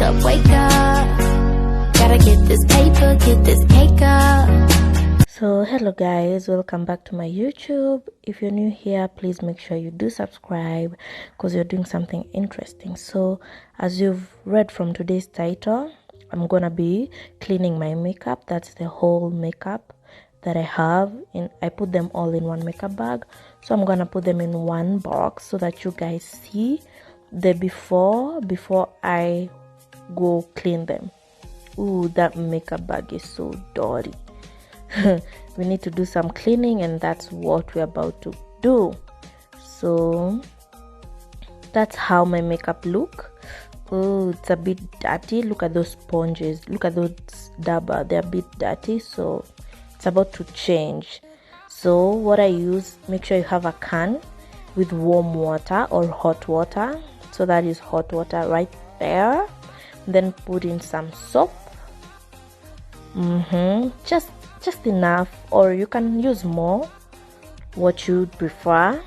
wake up. Gotta get this paper, get this cake up. So hello guys, welcome back to my YouTube. If you're new here, please make sure you do subscribe because you're doing something interesting. So as you've read from today's title, I'm gonna be cleaning my makeup. That's the whole makeup that I have, I put them all in one makeup bag. So I'm gonna put them in one box so that you guys see the before I go clean them. Ooh, that makeup bag is so dirty. We need to do some cleaning, and that's what we're about to do. So that's how my makeup look. Oh, it's a bit dirty. Look at those sponges, look at those dabba, they're a bit dirty, so it's about to change. So what I use, make sure you have a can with warm water or hot water. So that is hot water right there. Then put in some soap, just enough, or you can use more, what you prefer.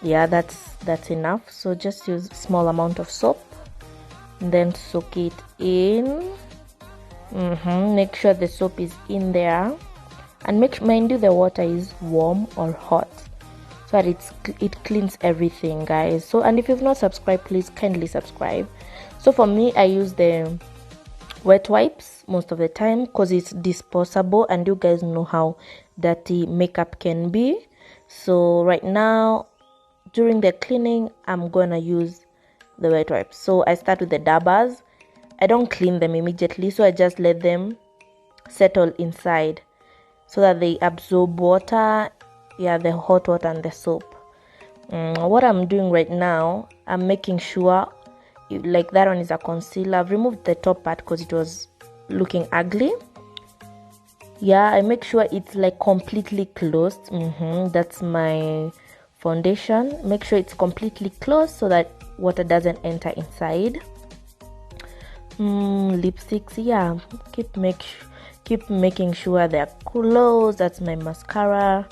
Yeah, that's enough. So just use small amount of soap, and then soak it in. Make sure the soap is in there, and mind you the water is warm or hot, so that it cleans everything, guys. So, and if you've not subscribed, please kindly subscribe. So for me, I use the wet wipes most of the time because it's disposable, and you guys know how dirty makeup can be. So right now during the cleaning, I'm gonna use the wet wipes. So I start with the dabbers. I don't clean them immediately, so I just let them settle inside so that they absorb water, the hot water and the soap. What I'm doing right now, I'm making sure, like that one is a concealer. I've removed the top part because it was looking ugly. I make sure it's like completely closed. That's my foundation. Make sure it's completely closed so that water doesn't enter inside. Lipsticks, keep making sure they're closed. That's my mascara.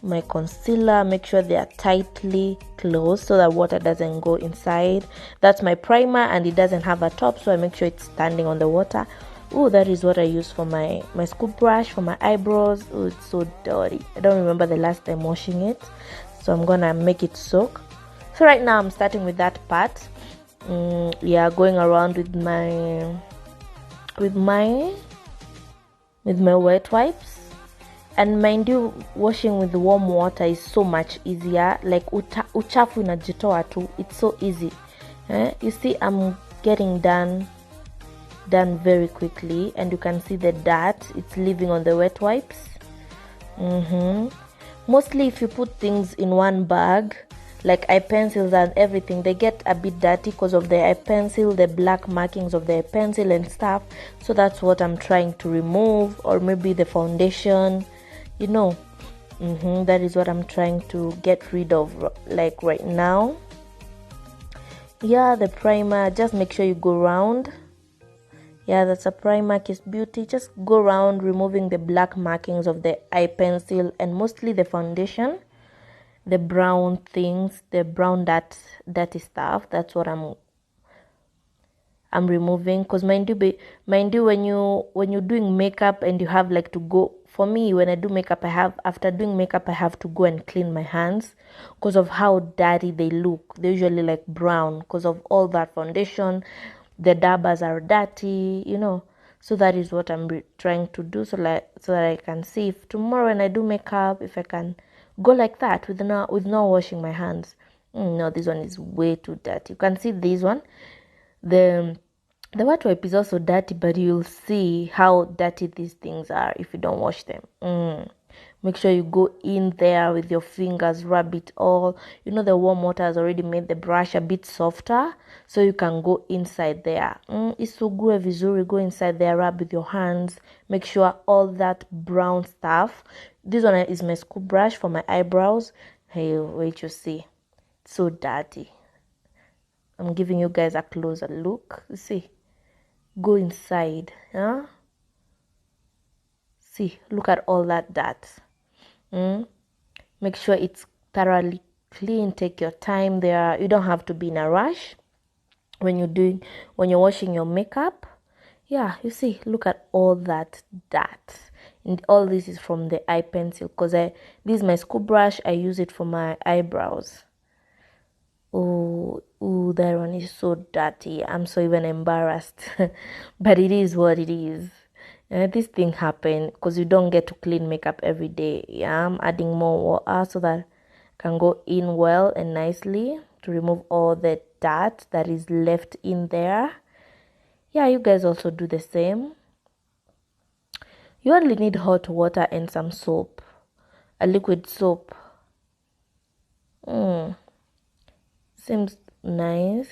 My concealer, make sure they are tightly closed so that water doesn't go inside. That's my primer, and it doesn't have a top, so I make sure it's standing on the water. Oh, that is what I use for my scoop brush for my eyebrows. Oh, it's so dirty. I don't remember the last time washing it, so I'm gonna make it soak. So right now I'm starting with that part. Going around with my wet wipes. And mind you, washing with warm water is so much easier. Like uchafu inajitoa tu. It's so easy. You see, I'm getting done very quickly, and you can see the dirt, it's leaving on the wet wipes. Mostly if you put things in one bag, like eye pencils and everything, they get a bit dirty because of the eye pencil, the black markings of the eye pencil and stuff. So that's what I'm trying to remove, or maybe the foundation. That is what I'm trying to get rid of, like right now. The primer, just make sure you go around. That's a primer, Kiss Beauty. Just go around removing the black markings of the eye pencil, and mostly the foundation, the brown things, the brown dirty stuff. That's what I'm removing. Because mind you, when you're doing makeup and you have like to go, for me, when I do makeup, after doing makeup I have to go and clean my hands because of how dirty they look. They're usually like brown because of all that foundation. The dabbers are dirty, so that is what I'm trying to do, so that I can see if tomorrow when I do makeup, if I can go like that with not washing my hands. No, this one is way too dirty. You can see this one, the wet wipe is also dirty, but you'll see how dirty these things are if you don't wash them. Make sure you go in there with your fingers, rub it all. The warm water has already made the brush a bit softer, so you can go inside there. Isugue vizuri, go inside there, rub with your hands. Make sure all that brown stuff. This one is my scoop brush for my eyebrows. Hey, wait, you see, it's so dirty. I'm giving you guys a closer look. See, go inside. See, look at all that dirt. Make sure it's thoroughly clean. Take your time there. You don't have to be in a rush. when you're washing your makeup. Yeah, you see, look at all that dirt. And all this is from the eye pencil, because this is my school brush. I use it for my eyebrows. Oh, that one is so dirty. I'm so even embarrassed. But it is what it is. This thing happened because you don't get to clean makeup every day. Yeah, I'm adding more water so that can go in well and nicely to remove all the dirt that is left in there. Yeah, you guys also do the same. You only need hot water and some soap, a liquid soap. Seems nice.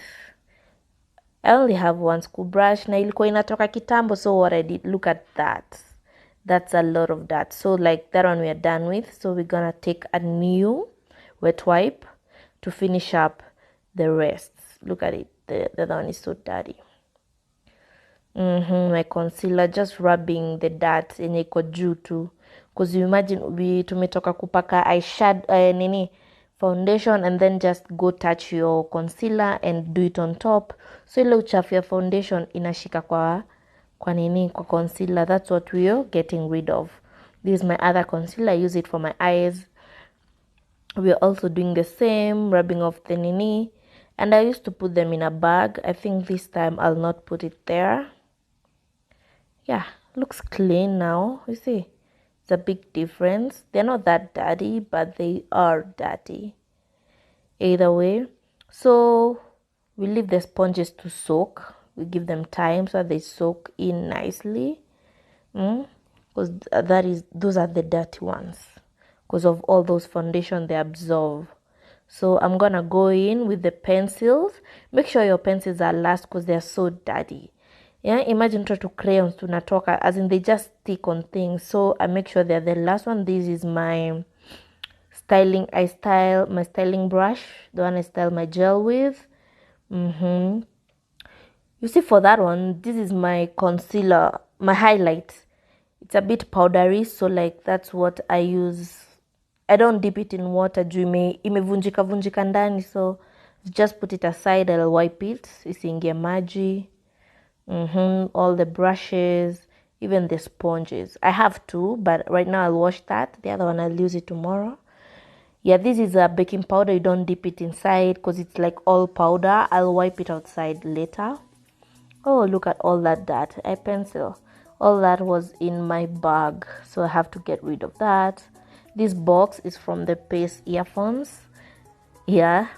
I only have one school brush na ilikuwa inatoka kitambo, so what I did, look at that. That's a lot of that. So like that one we are done with. So we're gonna take a new wet wipe to finish up the rest. Look at it. The other one is so dirty. My concealer, just rubbing the dirt yenye iko juu tu, because you imagine tumetoka kupaka eyeshadow foundation and then just go touch your concealer and do it on top, so ile uchafu ya foundation inashika kwa concealer. That's what we are getting rid of. This is my other concealer. I use it for my eyes. We are also doing the same, rubbing off the and I used to put them in a bag. I think this time I'll not put it there. Yeah, looks clean now. You see, it's a big difference. They're not that dirty, but they are dirty either way. So we leave the sponges to soak. We give them time so they soak in nicely, because those are the dirty ones, because of all those foundation they absorb. So I'm gonna go in with the pencils. Make sure your pencils are last because they're so dirty. Yeah, imagine try to crayons tunatoka, as in they just stick on things. So I make sure they're the last one. This is my my styling brush, the one I style my gel with. You see, for that one, this is my concealer, my highlight. It's a bit powdery, so like that's what I use. I don't dip it in water juu imevunjika ndani, so just put it aside. I'll wipe it isiingie maji. All the brushes, even the sponges. I have two, but right now I'll wash that. The other one I'll use it tomorrow. Yeah, this is a baking powder. You don't dip it inside because it's like all powder. I'll wipe it outside later. Oh, look at all that dirt. Eye pencil. All that was in my bag, so I have to get rid of that. This box is from the Pace earphones. Yeah,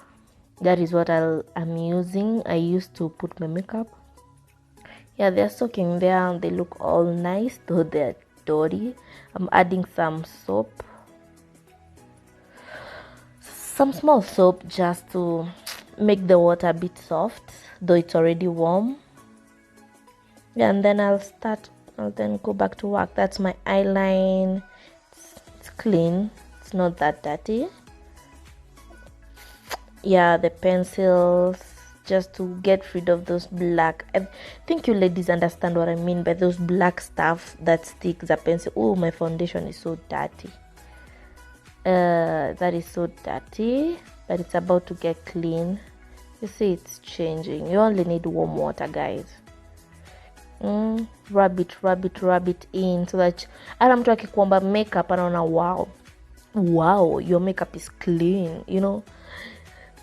that is what I'm using. I used to put my makeup. Yeah, they're soaking there and they look all nice, though they're dirty. I'm adding some soap. Some small soap just to make the water a bit soft, though it's already warm. Yeah, and then I'll then go back to work. That's my eyeline. It's clean. It's not that dirty. Yeah, the pencils, just to get rid of those black. I think you ladies understand what I mean by those black stuff that sticks the pencil. Oh, my foundation is so dirty. That is so dirty, but it's about to get clean. You see, it's changing. You only need warm water, guys. Rub it in, so that hata mtu akikuomba makeup anaona wow, your makeup is clean, you know.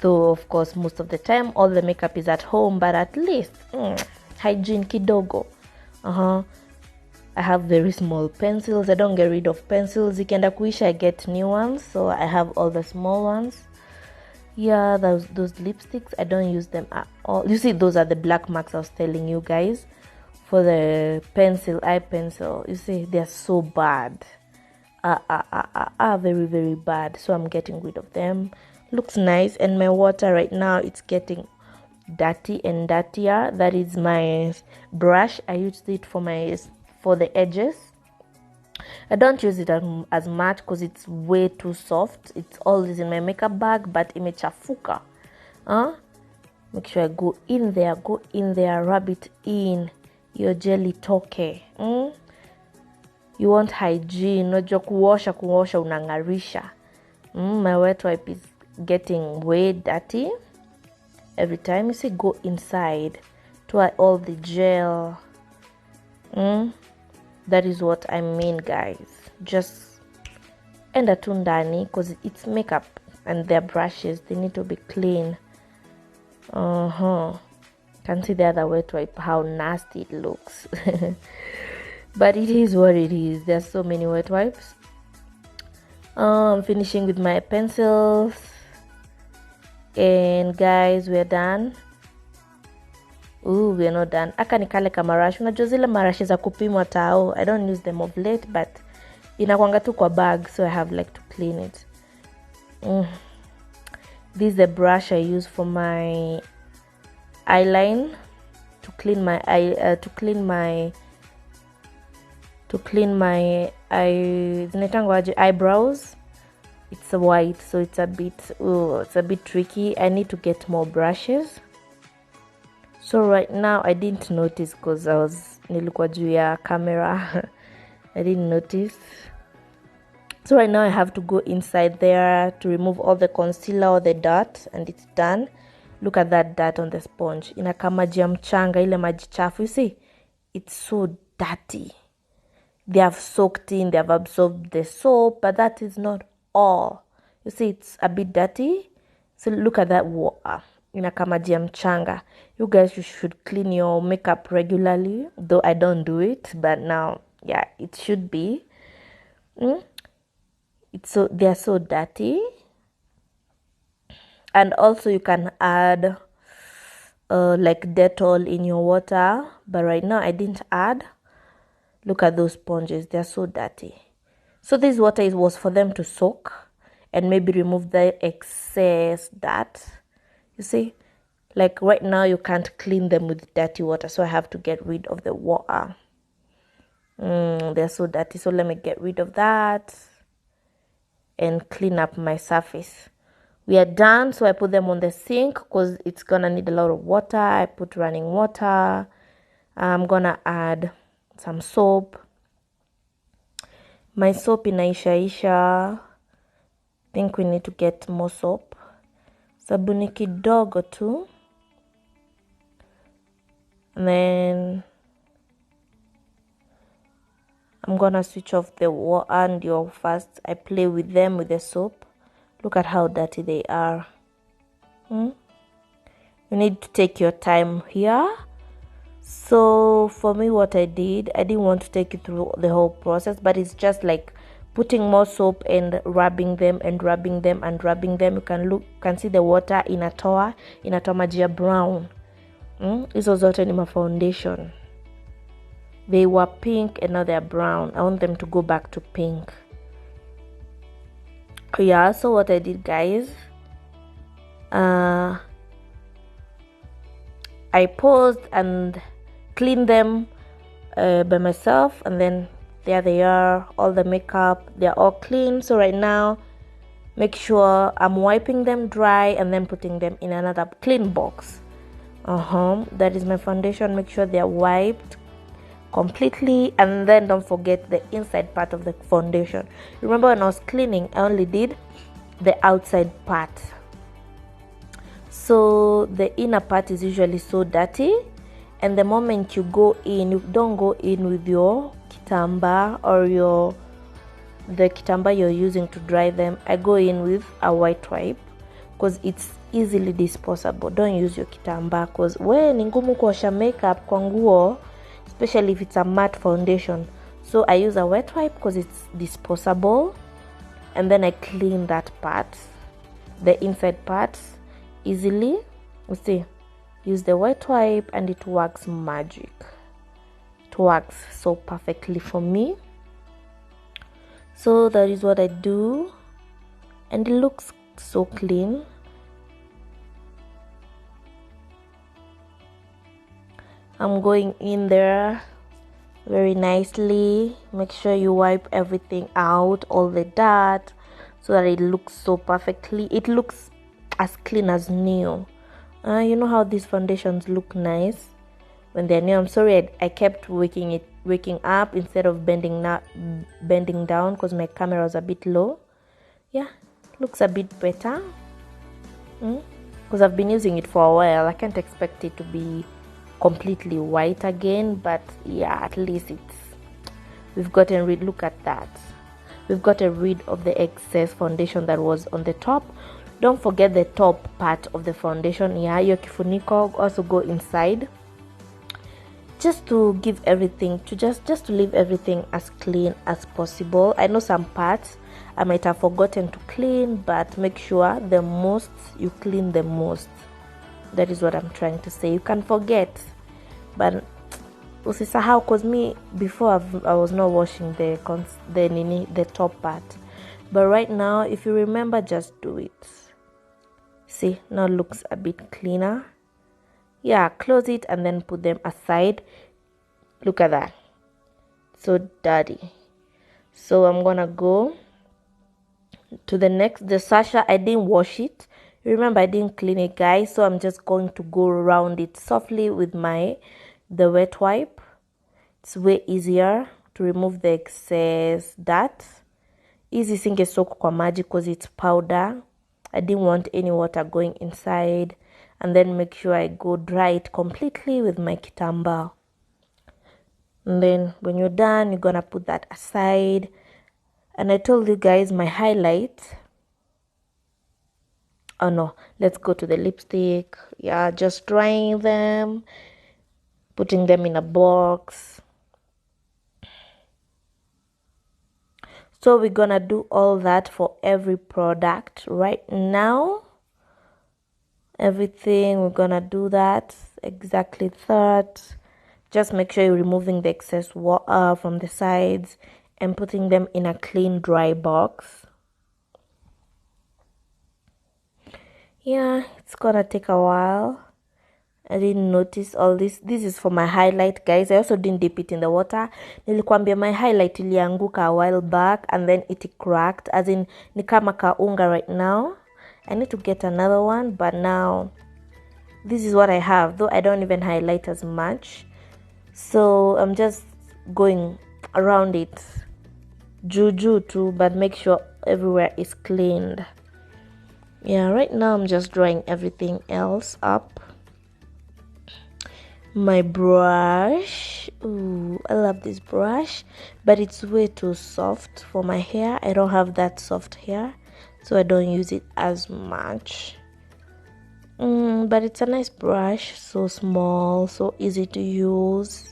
Though of course most of the time all the makeup is at home, but at least hygiene kidogo. I have very small pencils. I don't get rid of pencils. Ikienda kuisha I get new ones, so I have all the small ones. Yeah, those lipsticks, I don't use them at all. You see, those are the black marks I was telling you guys for the eye pencil. You see, they're so bad. Very, very bad. So I'm getting rid of them. Looks nice. And my water right now, it's getting dirty and dirtier. That is my brush. I used it for the edges. I don't use it as much because it's way too soft. It's always in my makeup bag, but imechafuka. Make sure I go in there, rub it in. Your jelly toke. You want hygiene, not just kuosha unangarisha. My wet wipe is getting way dirty. every time. You see, go inside to add all the gel. That is what I mean, guys. Just enda tu ndani, because it's makeup and their brushes, they need to be clean. Can see the other wet wipe, how nasty it looks. But it is what it is. There's so many wet wipes. I'm finishing with my pencils, and guys, we're done. We're not done. Aka nikale kamarash. Unajua zile marashi za kupimwa tao. I don't use them of late, but inakwanga tu kwa bag, so I have like to clean it. This is the brush I use for my eyeline, to clean my eye, to clean my eyebrows. It's white, so it's a bit tricky. I need to get more brushes. So right now I didn't notice because nilikuwa juu ya camera. I didn't notice. So right now I have to go inside there to remove all the concealer or the dirt, and it's done. Look at that dirt on the sponge. Inakaa maji ya mchanga, ile maji chafu. You see, it's so dirty. They have soaked in, they have absorbed the soap, but that is not all. You see, it's a bit dirty. So look at that water. Inakaa maji ya mchanga. You guys, you should clean your makeup regularly, though I don't do it, but now, yeah, it should be. They are so dirty. And also you can add like Dettol in your water, but right now I didn't add. Look at those sponges, they're so dirty. So this water was for them to soak and maybe remove the excess dirt. You see, like right now you can't clean them with dirty water, so I have to get rid of the water. They're so dirty, so let me get rid of that and clean up my surface. We are done, so I put them on the sink because it's gonna need a lot of water. I put running water. I'm gonna add some soap. My soap inaisha. Think we need to get more soap. Sabuni kidogo tu. And then I'm gonna switch off the water and first I play with them with the soap. Look at how dirty they are. You need to take your time here. So for me, what I didn't want to take you through the whole process, but it's just like putting more soap and rubbing them and rubbing them and rubbing them. You can see the water inatoa maji ya brown. Hizo zote ni ma foundation. They were pink and now they're brown. I want them to go back to pink. Yeah, so what I did, guys, I paused and cleaned them by myself, and then there they are, all the makeup, they're all clean. So right now, make sure I'm wiping them dry and then putting them in another clean box. That is my foundation. Make sure they're wiped completely, and then don't forget the inside part of the foundation. Remember when I was cleaning, I only did the outside part, so the inner part is usually so dirty, and the moment you go in, you don't go in with your kitamba or the kitamba you're using to dry them. I go in with a white wipe because it's easily disposable. Don't use your kitamba because when ni ngumu kuosha makeup kwa nguo, especially if it's a matte foundation. So I use a wet wipe because it's disposable, and then I clean that part, the inside part, easily. You see, use the wet wipe and it works magic. It works so perfectly for me. So that is what I do, and it looks so clean. I'm going in there very nicely. Make sure you wipe everything out, all the dirt, so that it looks so perfectly. It looks as clean as new. You know how these foundations look nice when they're new. I'm sorry I kept waking up instead of bending down because my camera was a bit low. Yeah, looks a bit better. because I've been using it for a while. I can't expect it to be completely white again, but yeah, at least we've gotten rid, look at that, we've gotten rid of the excess foundation that was on the top. Don't forget the top part of the foundation. Yeah, your kifuniko also go inside, just to give everything to just to leave everything as clean as possible. I know some parts I might have forgotten to clean, but make sure the most you clean the most. That is what I'm trying to say. You can forget, but usisahau, cause me before I was not washing the top part, but right now if you remember, just do it. See, now it looks a bit cleaner. Yeah, close it and then put them aside. Look at that, so dirty. So I'm gonna go to the sasha. I didn't wash it, remember, I didn't clean it, guys, so I'm just going to go around it softly with the wet wipe. It's way easier to remove the excess dirt. Easy singesoku kwa maji because it's powder. I didn't want any water going inside. And then make sure I go dry it completely with my kitambaa. And then when you're done, you're gonna put that aside. And I told you guys my highlight. Oh no, let's go to the lipstick. Yeah, just drying them, putting them in a box. So we're gonna do all that for every product right now. Everything, we're gonna do that exactly that. Just make sure you're removing the excess water from the sides and putting them in a clean dry box. Yeah, it's gonna take a while. I didn't notice all this. This is for my highlight, guys. I also didn't dip it in the water. Nilikwambia my highlight ilianguka a while back and then it cracked, as in ni kama kaunga right now. I need to get another one, but now this is what I have, though I don't even highlight as much. So I'm just going around it juju too, but make sure everywhere is cleaned. Yeah, right now I'm just drying everything else up. My brush, ooh, I love this brush, but it's way too soft for my hair. I don't have that soft hair, so I don't use it as much. But it's a nice brush, so small, so easy to use.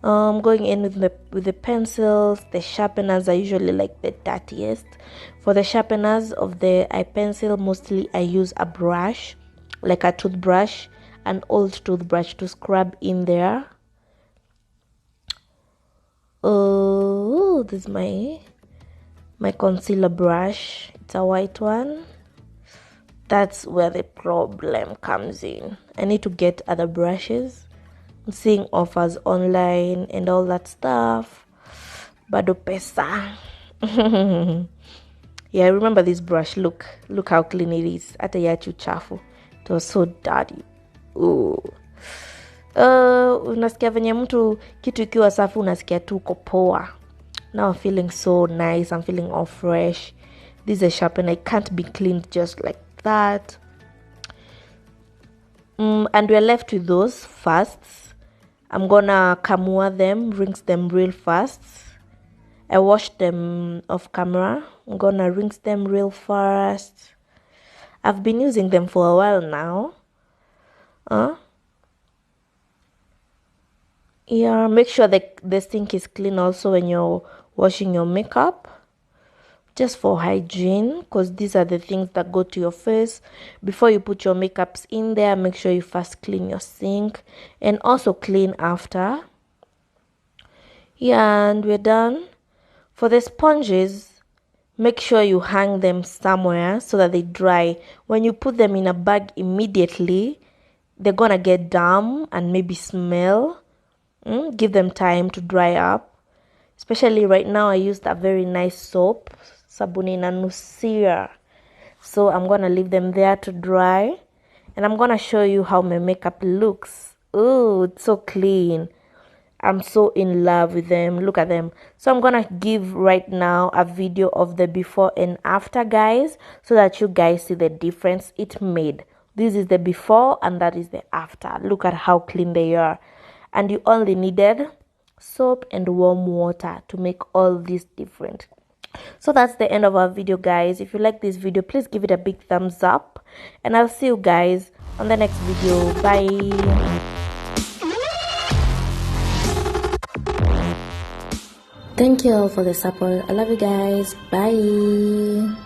Going in with the pencils. The sharpeners are usually like the dirtiest. For the sharpeners of the eye pencil, mostly I use a brush, like a toothbrush, an old toothbrush, to scrub in there. Oh, this is my concealer brush. It's a white one. That's where the problem comes in. I need to get other brushes. I'm seeing offers online and all that stuff. Bado pesa. Yeah, I remember this brush. Look how clean it is. Ata yachu chafu. It was so dirty. Unasikia venye mtu kitu ikiwa safi unasikia tu uko poa. Now I'm feeling so nice. I'm feeling all fresh. This is a sharpener. It can't be cleaned just like that. And we're left with those first. I'm gonna kamua them, rinse them real fast. I washed them off camera. I'm gonna rinse them real fast. I've been using them for a while now. Yeah, make sure the sink is clean also when you're washing your makeup, just for hygiene, because these are the things that go to your face. Before you put your makeups in there, make sure you first clean your sink and also clean after. Yeah, and we're done. For the sponges, make sure you hang them somewhere so that they dry. When you put them in a bag immediately, they're gonna get damp and maybe smell. Give them time to dry up. Especially right now, I used a very nice soap, sabuni na nusia. So I'm gonna leave them there to dry, and I'm gonna show you how my makeup looks. Oh, it's so clean. I'm so in love with them. Look at them. So I'm gonna give right now a video of the before and after, guys, so that you guys see the difference it made. This is the before and that is the after. Look at how clean they are. And you only needed soap and warm water to make all this different. So that's the end of our video, guys. If you like this video, please give it a big thumbs up, and I'll see you guys on the next video. Bye. Thank you all for the support. I love you guys. Bye.